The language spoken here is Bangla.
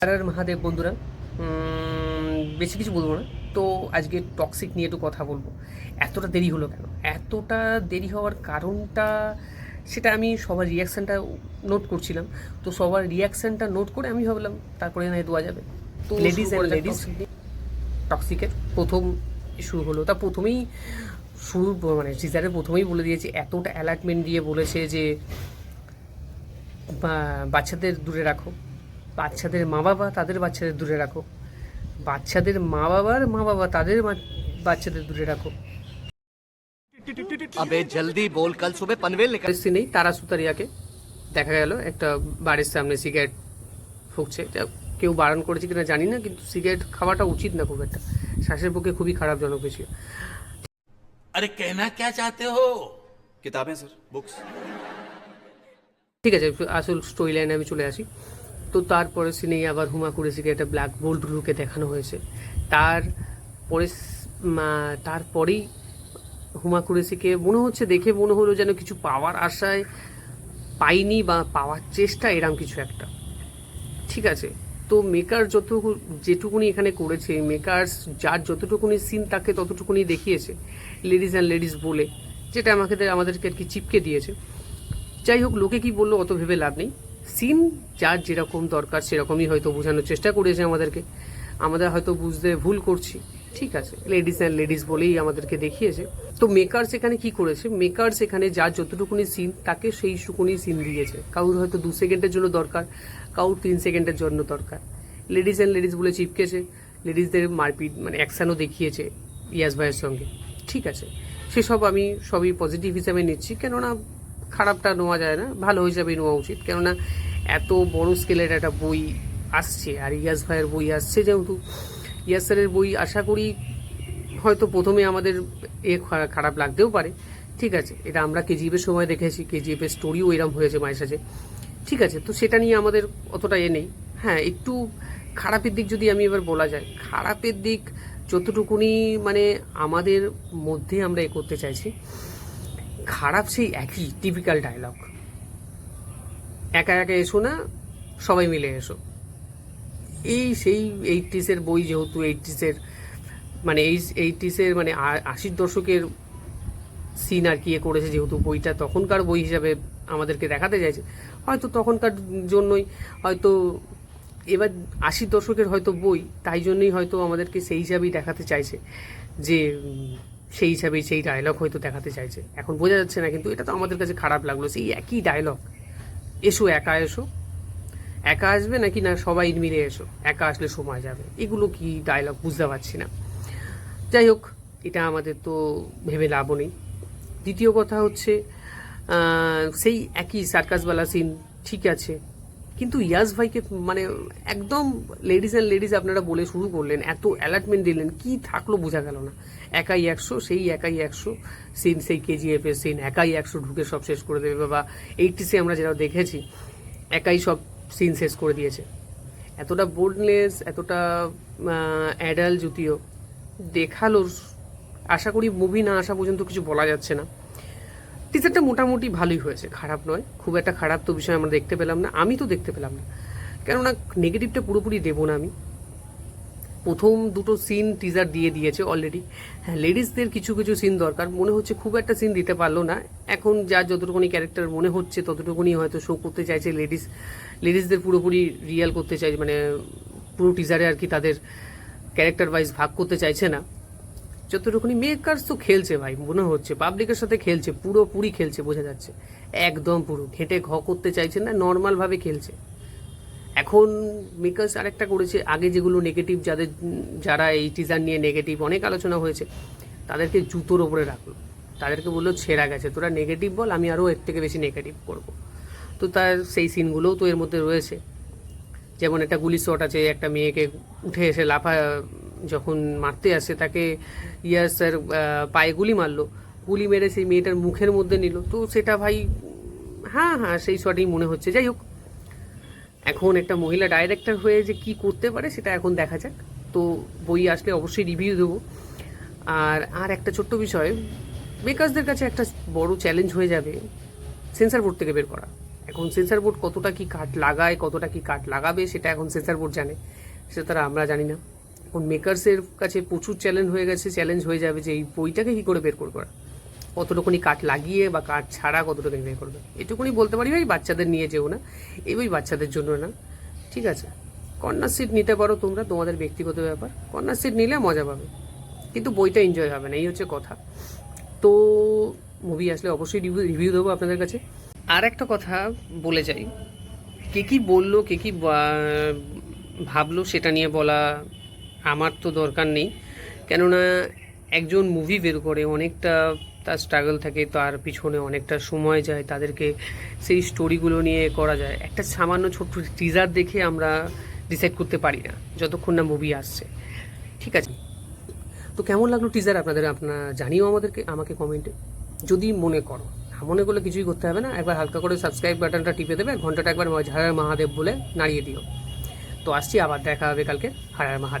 আর মহাদেব বন্ধুরা, বেশি কিছু বলবো না। তো আজকে টক্সিক নিয়ে একটু কথা বলবো। এতটা দেরি হলো কেন? এতটা দেরি হওয়ার কারণটা সেটা আমি সবার রিয়াকশানটা নোট করছিলাম। তো সবার রিয়াকশানটা নোট করে আমি ভাবলাম তারপরে না দেওয়া যাবে। তো লেডিস অ্যান্ড লেডিস টক্সিকের প্রথম শুরু হলো। তা প্রথমেই শুরু মানে টিজারের প্রথমেই বলে দিয়েছে, এতটা অ্যালার্টমেন্ট দিয়ে বলেছে যে বাচ্চাদের দূরে রাখো, বাচ্চাদের মা বাবা তাদের বাচ্চাদের দূরে রাখো, বাচ্চাদের মা বাবার মা বাবা তাদের বাচ্চাদের দূরে রাখো। अबे जल्दी बोल, कल सुबह पनवेल निकल। সিনেই তারা সুতারিয়াকে দেখা গেল একটা বাড়ির সামনে সিগারেট ফুঁকছে। কেউ বারণ করেছে কিনা জানি না, কিন্তু সিগারেট খাওয়াটা উচিত না খুব একটা, শ্বাসের পক্ষে খুবই খারাপজনক বিষয়। अरे कहना क्या चाहते हो? किताबें सर, बुक्स। ঠিক আছে, আসল স্টোরি লাইনে আমি চলে আসি। তো তারপরে সিনেই আবার হুমা কুরেশিকে একটা ব্ল্যাক বোল্ড লুকে দেখানো হয়েছে। তারপরে তারপরেই হুমা কুরেশিকে মনে হচ্ছে, দেখে মনে হলো যেন কিছু পাওয়ার আশায় পাইনি বা পাওয়ার চেষ্টা, এরম কিছু একটা। ঠিক আছে, তো মেকার যেটুকুনি এখানে করেছে, মেকার্স যার যতটুকুনি সিন তাকে ততটুকুনি দেখিয়েছে লেডিস অ্যান্ড লেডিস বলে, যেটা আমাদেরকে আর কি চিপকে দিয়েছে। যাই হোক, লোকে কি বললো অত ভেবে লাভ নেই। সিন যার যেরকম দরকার সেরকমই হয়তো বোঝানোর চেষ্টা করেছে আমাদেরকে, আমরা হয়তো বুঝতে ভুল করছি। ঠিক আছে, লেডিস অ্যান্ড লেডিস বলেই আমাদেরকে দেখিয়েছে। তো মেকার্স এখানে কি করেছে, মেকার্স এখানে যার যতটুকুনি সিন তাকে সেইটুকুনি সিন দিয়েছে। কারোর হয়তো 2 সেকেন্ডের জন্য দরকার, কারোর 3 সেকেন্ডের জন্য দরকার। লেডিস অ্যান্ড লেডিস বলে চিপকেছে, লেডিসদের মারপিট মানে অ্যাকশানও দেখিয়েছে ইয়াস ভাইয়ের সঙ্গে। ঠিক আছে, সেসব আমি সবই পজিটিভ হিসাবে নিচ্ছি, কেননা খারাপটা নেওয়া যায় না, ভালো হিসাবেই নেওয়া উচিত। কেননা এত বড় স্কেলের একটা বই আসছে, আর ইয়াস ভাইয়ের বই আসছে, যেহেতু ইয়াস স্যারের বই আশা করি হয়তো প্রথমে আমাদের খারাপ লাগতেও পারে। ঠিক আছে, এটা আমরা কেজিএফের সময় দেখেছি, কেজিএফের স্টোরিও এরম হয়েছে মায়ের সাথে। ঠিক আছে, তো সেটা নিয়ে আমাদের অতটা নেই। হ্যাঁ, একটু খারাপের দিক যদি আমি এবার বলা যায়, খারাপের দিক যতটুকুনি মানে আমাদের মধ্যে আমরা করতে চাইছি, খারাপ সেই একই টিপিক্যাল ডায়লগ, একা একা এসো না, সবাই মিলে এসো। এই সেই 80s বই, যেহেতু 80s মানে 80s মানে 80 দশকের সিন আর কি করেছে, যেহেতু বইটা তখনকার বই হিসাবে আমাদেরকে দেখাতে চাইছে, হয়তো তখনকার জন্যই হয়তো এবার 80 দশকের হয়তো বই, তাই জন্যই হয়তো আমাদেরকে সেই হিসাবেই দেখাতে চাইছে, যে সেই হিসাবেই সেই ডায়লগ হয়তো দেখাতে চাইছে। এখন বোঝা যাচ্ছে না, কিন্তু এটা তো আমাদের কাছে খারাপ লাগলো, সেই একই ডায়লগ, এসো একা এসো, একা আসবে নাকি না সবাই মিলে এসো, একা আসলে সময় যাবে, এগুলো কি ডায়লগ বুঝতে পারছি না। যাই হোক, এটা আমাদের তো ভেবে লাভও নেই। দ্বিতীয় কথা হচ্ছে, সেই একই সার্কাসওয়ালা সিন, ঠিক আছে, কিন্তু ইয়াস ভাইকে মানে একদম লেডিস অ্যান্ড লেডিস আপনারা বলে শুরু করলেন, এত অ্যালার্টমেন্ট দিলেন, কি থাকলো বোঝা গেল না। একাই 100, সেই একাই 100 সিন, সেই কেজিএফের সিন, একাই 100 ঢুকে সব শেষ করে দেবে। বাবা 80s আমরা যেটা দেখেছি, একাই সব সিন শেষ করে দিয়েছে। এতটা বোল্ডনেস, এতটা অ্যাডাল্ট যদিও দেখালো, আশা করি মুভি না আসা পর্যন্ত কিছু বলা যাচ্ছে না। টিজারটা মোটামুটি ভালোই হয়েছে, খারাপ নয়, খুব একটা খারাপ তো বিষয় আমরা দেখতে পেলাম না, আমি তো দেখতে পেলাম না। কেননা নেগেটিভটা পুরোপুরি দেবো না আমি, প্রথম দুটো সিন টিজার দিয়ে দিয়েছে অলরেডি। হ্যাঁ, লেডিসদের কিছু কিছু সিন দরকার, মনে হচ্ছে খুব একটা সিন দিতে পারলো না। এখন যার যতটুকুনি ক্যারেক্টার মনে হচ্ছে ততটুকুনি হয়তো শো করতে চাইছে, লেডিসদের পুরোপুরি রিয়াল করতে চাইছে, মানে পুরো টিজারে আর কি তাদের ক্যারেক্টার ওয়াইজ ভাগ করতে চাইছে না। যতটুকুনি মেকার্স তো খেলছে ভাই, মনে হচ্ছে পাবলিকের সাথে খেলছে, পুরোপুরি খেলছে, বোঝা যাচ্ছে একদম পুরো ঘেঁটে করতে চাইছে না, নর্মালভাবে খেলছে। এখন মেকার্স আরেকটা করেছে, আগে যেগুলো নেগেটিভ, যারা এই টিজার নিয়ে নেগেটিভ অনেক আলোচনা হয়েছে, তাদেরকে জুতোর ওপরে রাখলো, তাদেরকে বললো ছেঁড়া গেছে, তোরা নেগেটিভ বল, আমি আরও এর থেকে বেশি নেগেটিভ করব। তো তার সেই সিনগুলোও তো এর মধ্যে রয়েছে। যেমন একটা গুলি শট আছে, একটা মেয়েকে উঠে এসে যখন মারতে আসে তাকে ইয়াস স্যার পায়ে গুলি মারলো, গুলি মেরে সেই মেয়েটার মুখের মধ্যে নিল, তো সেটা ভাই হ্যাঁ হ্যাঁ সেই শটেই মনে হচ্ছে। যাই হোক, এখন একটা মহিলা ডাইরেক্টর হয়ে যে কি করতে পারে সেটা এখন দেখা যাক। তো বই আসলে অবশ্যই রিভিউ দেবো। আর একটা ছোট্ট বিষয়, মেকার্সদের কাছে একটা বড় চ্যালেঞ্জ হয়ে যাবে সেন্সর বোর্ড থেকে বের করা। এখন সেন্সর বোর্ড কতটা কি কাট লাগায়, কতটা কি কাট লাগাবে, সেটা এখন সেন্সর বোর্ড জানে, সেটা তারা আমরা জানি না। এখন মেকার্সের কাছে প্রচুর চ্যালেঞ্জ হয়ে যাবে যে এই বইটাকে কী করে বের করবে ওরা, কতটুকুনি কাট লাগিয়ে বা কাট ছাড়া কতটুকুনি বের করবে। এটুকুনি বলতে পারি ভাই, বাচ্চাদের নিয়ে যেও না, এই বই বাচ্চাদের জন্য না, ঠিক আছে। কর্নার সিট নিতে পারো তোমরা, তোমাদের ব্যক্তিগত ব্যাপার, কর্নার সিট নিলে মজা পাবে, কিন্তু বইটা এনজয় হবে না, এই হচ্ছে কথা। তো মুভি আসলে অবশ্যই রিভিউ দেবো আপনাদের কাছে। আর একটা কথা বলে যাই, কে কী বললো, কে কী ভাবলো সেটা নিয়ে বলা আমার তো দরকার নেই, কেননা একজন মুভি বের করে অনেকটা তার স্ট্রাগল থাকে, তার পিছনে অনেকটা সময় যায়, তাদেরকে সেই স্টোরিগুলো নিয়ে করা যায়। একটা সামান্য ছোট্ট টিজার দেখে আমরা ডিসাইড করতে পারি না যতক্ষণ না মুভি আসছে, ঠিক আছে। তো কেমন লাগলো টিজার আপনারা জানিও আমাকে কমেন্টে, যদি মনে করো। মনে করলে কিছুই করতে হবে না, একবার হালকা করে সাবস্ক্রাইব বাটনটা টিপে দেবে, ঘন্টাটা একবার হর হর মহাদেব বলে নাড়িয়ে দিও। তো আসছি, আবার দেখা হবে কালকে। হর হর মহাদেব।